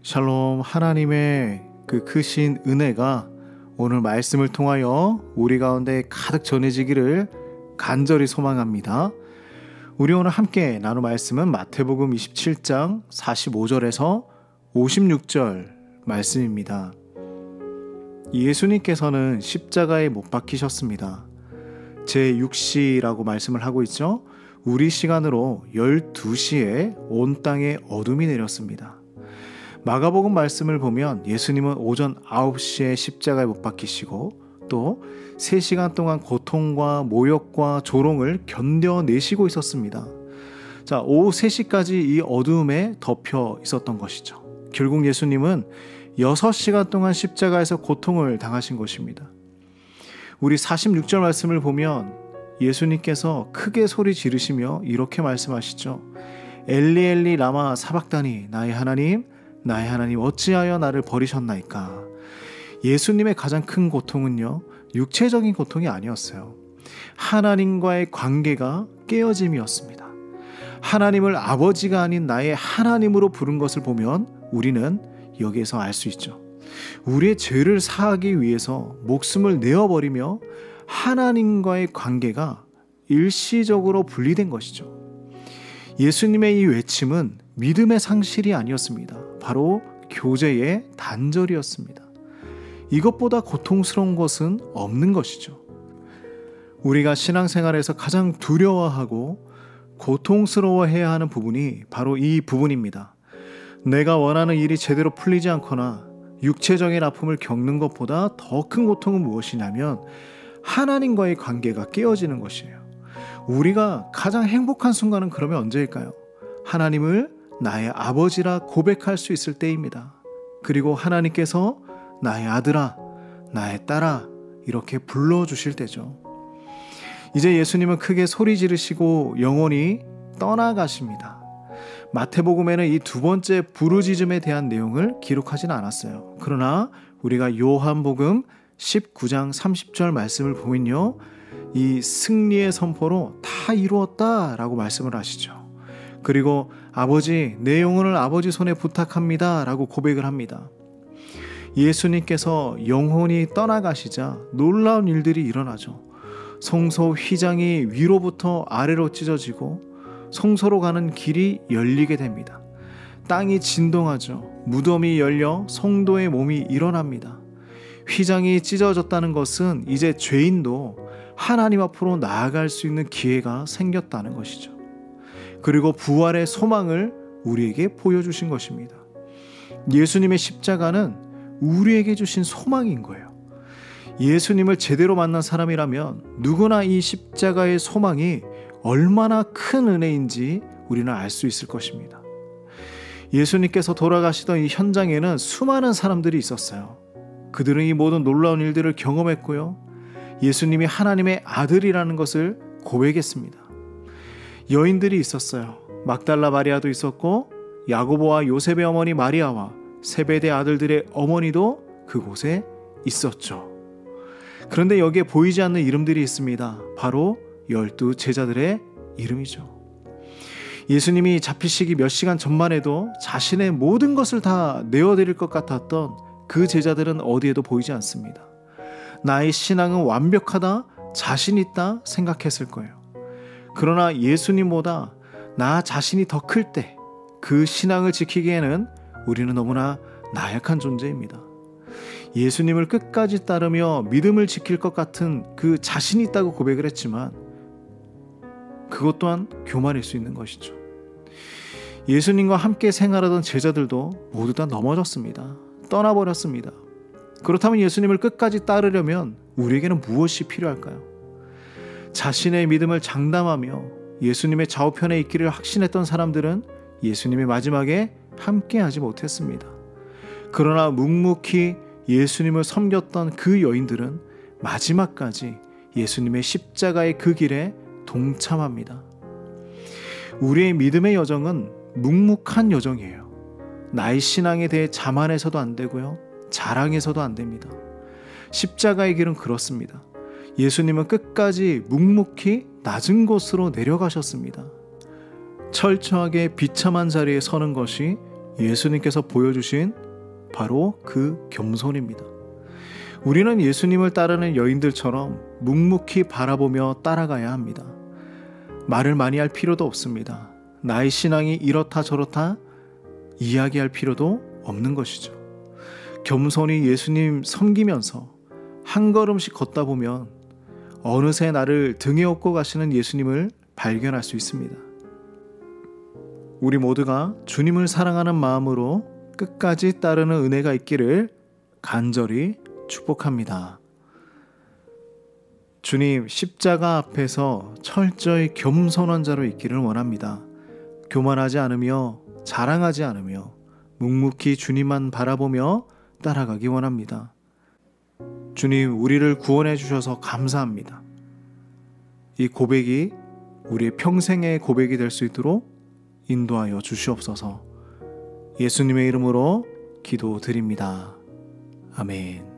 샬롬. 하나님의 그 크신 은혜가 오늘 말씀을 통하여 우리 가운데 가득 전해지기를 간절히 소망합니다. 우리 오늘 함께 나눌 말씀은 마태복음 27장 45절에서 56절 말씀입니다. 예수님께서는 십자가에 못 박히셨습니다. 제6시라고 말씀을 하고 있죠. 우리 시간으로 12시에 온 땅에 어둠이 내렸습니다. 마가복음 말씀을 보면 예수님은 오전 9시에 십자가에 못 박히시고 또 3시간 동안 고통과 모욕과 조롱을 견뎌내시고 있었습니다. 자, 오후 3시까지 이 어두움에 덮여 있었던 것이죠. 결국 예수님은 6시간 동안 십자가에서 고통을 당하신 것입니다. 우리 46절 말씀을 보면 예수님께서 크게 소리 지르시며 이렇게 말씀하시죠. 엘리 엘리 라마 사박다니, 나의 하나님 어찌하여 나를 버리셨나이까. 예수님의 가장 큰 고통은요, 육체적인 고통이 아니었어요. 하나님과의 관계가 깨어짐이었습니다. 하나님을 아버지가 아닌 나의 하나님으로 부른 것을 보면 우리는 여기에서 알 수 있죠. 우리의 죄를 사하기 위해서 목숨을 내어버리며 하나님과의 관계가 일시적으로 분리된 것이죠. 예수님의 이 외침은 믿음의 상실이 아니었습니다. 바로 교제의 단절이었습니다. 이것보다 고통스러운 것은 없는 것이죠. 우리가 신앙생활에서 가장 두려워하고 고통스러워해야 하는 부분이 바로 이 부분입니다. 내가 원하는 일이 제대로 풀리지 않거나 육체적인 아픔을 겪는 것보다 더 큰 고통은 무엇이냐면 하나님과의 관계가 깨어지는 것이에요. 우리가 가장 행복한 순간은 그러면 언제일까요? 하나님을 나의 아버지라 고백할 수 있을 때입니다. 그리고 하나님께서 나의 아들아, 나의 딸아 이렇게 불러주실 때죠. 이제 예수님은 크게 소리 지르시고 영원히 떠나가십니다. 마태복음에는 이 두 번째 부르짖음에 대한 내용을 기록하지는 않았어요. 그러나 우리가 요한복음 19장 30절 말씀을 보면요, 이 승리의 선포로 다 이루었다라고 말씀을 하시죠. 그리고 아버지, 내 영혼을 아버지 손에 부탁합니다 라고 고백을 합니다. 예수님께서 영혼이 떠나가시자 놀라운 일들이 일어나죠. 성소 휘장이 위로부터 아래로 찢어지고 성소로 가는 길이 열리게 됩니다. 땅이 진동하죠. 무덤이 열려 성도의 몸이 일어납니다. 휘장이 찢어졌다는 것은 이제 죄인도 하나님 앞으로 나아갈 수 있는 기회가 생겼다는 것이죠. 그리고 부활의 소망을 우리에게 보여주신 것입니다. 예수님의 십자가는 우리에게 주신 소망인 거예요. 예수님을 제대로 만난 사람이라면 누구나 이 십자가의 소망이 얼마나 큰 은혜인지 우리는 알 수 있을 것입니다. 예수님께서 돌아가시던 이 현장에는 수많은 사람들이 있었어요. 그들은 이 모든 놀라운 일들을 경험했고요, 예수님이 하나님의 아들이라는 것을 고백했습니다. 여인들이 있었어요. 막달라 마리아도 있었고 야고보와 요셉의 어머니 마리아와 세베대 아들들의 어머니도 그곳에 있었죠. 그런데 여기에 보이지 않는 이름들이 있습니다. 바로 12 제자들의 이름이죠. 예수님이 잡히시기 몇 시간 전만 해도 자신의 모든 것을 다 내어드릴 것 같았던 그 제자들은 어디에도 보이지 않습니다. 나의 신앙은 완벽하다, 자신 있다 생각했을 거예요. 그러나 예수님보다 나 자신이 더 클 때 그 신앙을 지키기에는 우리는 너무나 나약한 존재입니다. 예수님을 끝까지 따르며 믿음을 지킬 것 같은 그 자신이 있다고 고백을 했지만 그것 또한 교만일 수 있는 것이죠. 예수님과 함께 생활하던 제자들도 모두 다 넘어졌습니다. 떠나버렸습니다. 그렇다면 예수님을 끝까지 따르려면 우리에게는 무엇이 필요할까요? 자신의 믿음을 장담하며 예수님의 좌우편에 있기를 확신했던 사람들은 예수님의 마지막에 함께하지 못했습니다. 그러나 묵묵히 예수님을 섬겼던 그 여인들은 마지막까지 예수님의 십자가의 그 길에 동참합니다. 우리의 믿음의 여정은 묵묵한 여정이에요. 나의 신앙에 대해 자만해서도 안 되고요, 자랑해서도 안 됩니다. 십자가의 길은 그렇습니다. 예수님은 끝까지 묵묵히 낮은 곳으로 내려가셨습니다. 철저하게 비참한 자리에 서는 것이 예수님께서 보여주신 바로 그 겸손입니다. 우리는 예수님을 따르는 여인들처럼 묵묵히 바라보며 따라가야 합니다. 말을 많이 할 필요도 없습니다. 나의 신앙이 이렇다 저렇다 이야기할 필요도 없는 것이죠. 겸손히 예수님 섬기면서 한 걸음씩 걷다 보면 어느새 나를 등에 업고 가시는 예수님을 발견할 수 있습니다. 우리 모두가 주님을 사랑하는 마음으로 끝까지 따르는 은혜가 있기를 간절히 축복합니다. 주님, 십자가 앞에서 철저히 겸손한 자로 있기를 원합니다. 교만하지 않으며 자랑하지 않으며 묵묵히 주님만 바라보며 따라가기 원합니다. 주님, 우리를 구원해 주셔서 감사합니다. 이 고백이 우리의 평생의 고백이 될 수 있도록 인도하여 주시옵소서. 예수님의 이름으로 기도드립니다. 아멘.